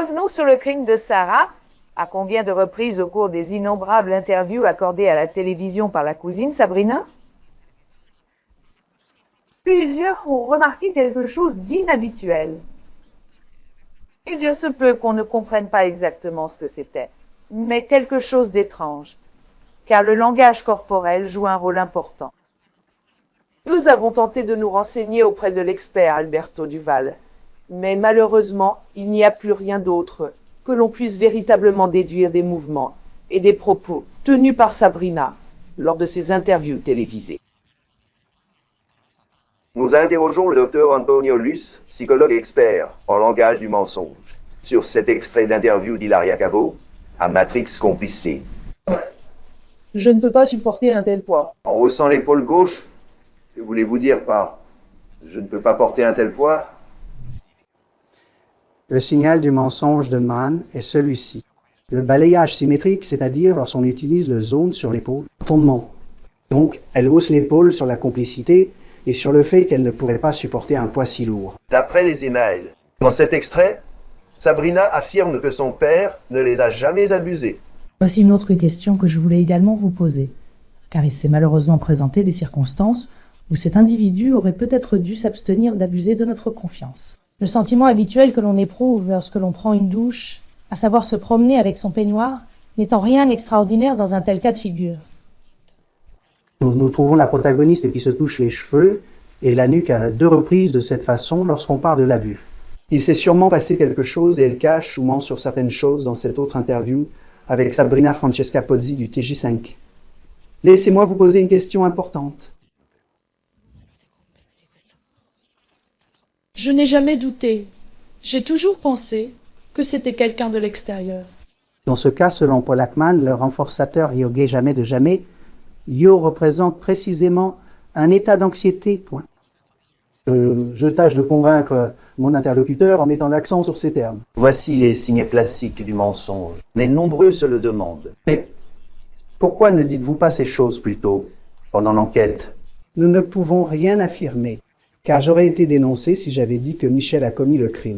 revenons sur le crime de Sarah. À combien de reprises au cours des innombrables interviews accordées à la télévision par la cousine Sabrina? Plusieurs ont remarqué quelque chose d'inhabituel. Il se peut qu'on ne comprenne pas exactement ce que c'était, mais quelque chose d'étrange, car le langage corporel joue un rôle important. Nous avons tenté de nous renseigner auprès de l'expert Alberto Duval, mais malheureusement, il n'y a plus rien d'autre que l'on puisse véritablement déduire des mouvements et des propos tenus par Sabrina lors de ses interviews télévisées. Nous interrogeons le docteur Antonio Luce, psychologue expert en langage du mensonge, sur cet extrait d'interview d'Hilaria Cabo à Matrix Complicité. Je ne peux pas supporter un tel poids. En haussant l'épaule gauche, que voulez-vous dire par « je ne peux pas porter un tel poids » ? Le signal du mensonge de Mann est celui-ci. Le balayage symétrique, c'est-à-dire lorsqu'on utilise le zone sur l'épaule, fondement. Donc, elle hausse l'épaule sur la complicité et sur le fait qu'elle ne pourrait pas supporter un poids si lourd. D'après les emails, dans cet extrait, Sabrina affirme que son père ne les a jamais abusés. Voici une autre question que je voulais également vous poser, car il s'est malheureusement présenté des circonstances où cet individu aurait peut-être dû s'abstenir d'abuser de notre confiance. Le sentiment habituel que l'on éprouve lorsque l'on prend une douche, à savoir se promener avec son peignoir, n'est en rien extraordinaire dans un tel cas de figure. Nous trouvons la protagoniste qui se touche les cheveux et la nuque à 2 reprises de cette façon lorsqu'on parle de l'abus. Il s'est sûrement passé quelque chose et elle cache ou ment sur certaines choses dans cette autre interview avec Sabrina Francesca Pozzi du TJ5. Laissez-moi vous poser une question importante. Je n'ai jamais douté. J'ai toujours pensé que c'était quelqu'un de l'extérieur. Dans ce cas, selon Paul Ackman, le renforçateur yoga jamais de jamais, yo représente précisément un état d'anxiété. Point. Je tâche de convaincre mon interlocuteur en mettant l'accent sur ces termes. Voici les signes classiques du mensonge, mais nombreux se le demandent. Mais pourquoi ne dites-vous pas ces choses plutôt pendant l'enquête? Nous ne pouvons rien affirmer, car j'aurais été dénoncé si j'avais dit que Michel a commis le crime.